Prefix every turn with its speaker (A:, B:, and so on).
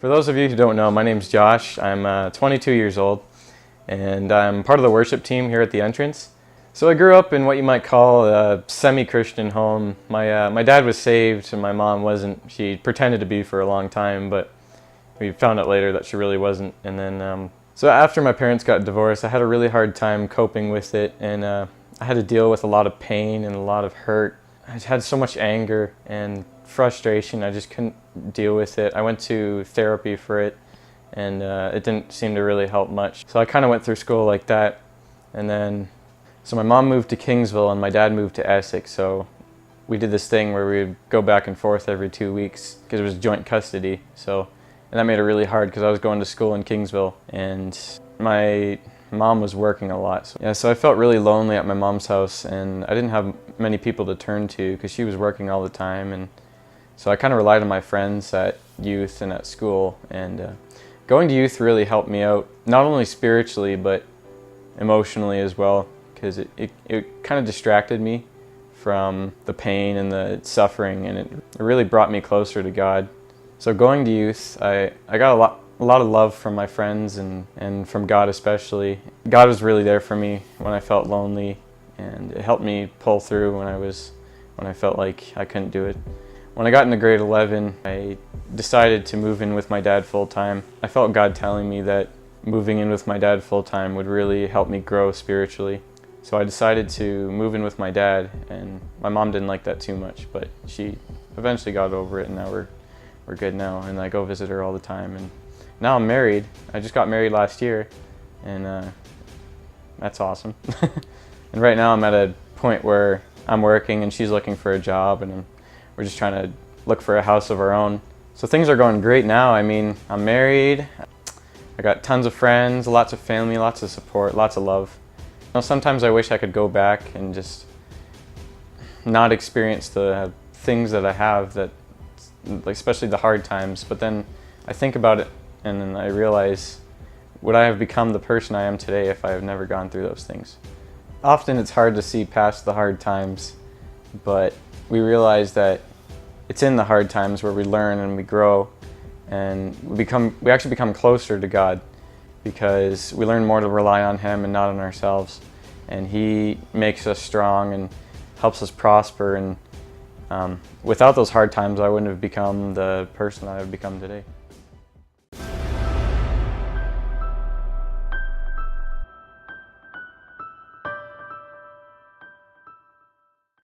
A: For those of you who don't know, my name's Josh. I'm 22 years old, and I'm part of the worship team here at the entrance. So I grew up in what you might call a semi-Christian home. My dad was saved and my mom wasn't. She pretended to be for a long time, but we found out later that she really wasn't. And then, so after my parents got divorced, I had a really hard time coping with it, and I had to deal with a lot of pain and a lot of hurt. I had so much anger and frustration, I just couldn't deal with it. I went to therapy for it, and it didn't seem to really help much. So I kind of went through school like that, and then, so my mom moved to Kingsville and my dad moved to Essex, so we did this thing where we would go back and forth every 2 weeks because it was joint custody. And that made it really hard because I was going to school in Kingsville and my mom was working a lot. So I felt really lonely at my mom's house, and I didn't have many people to turn to because she was working all the time. And so I kind of relied on my friends at youth and at school, and going to youth really helped me out, not only spiritually but emotionally as well, because it kind of distracted me from the pain and the suffering, and it really brought me closer to God. So going to youth, I got a lot of love from my friends and from God especially. God was really there for me when I felt lonely, and it helped me pull through when I felt like I couldn't do it. When I got into grade 11, I decided to move in with my dad full-time. I felt God telling me that moving in with my dad full-time would really help me grow spiritually. So I decided to move in with my dad, and my mom didn't like that too much, but she eventually got over it, and now we're good now, and I go visit her all the time. And now I'm married. I just got married last year, and that's awesome. And right now I'm at a point where I'm working and she's looking for a job, and we're just trying to look for a house of our own. So things are going great now. I mean, I'm married, I got tons of friends, lots of family, lots of support, lots of love. You know, sometimes I wish I could go back and just not experience the things that I have, that, like, especially the hard times, but then I think about it and then I realize, would I have become the person I am today if I have never gone through those things? Often it's hard to see past the hard times, but we realize that it's in the hard times where we learn and we grow, and we actually become closer to God, because we learn more to rely on Him and not on ourselves. And He makes us strong and helps us prosper, and without those hard times I wouldn't have become the person I have become today.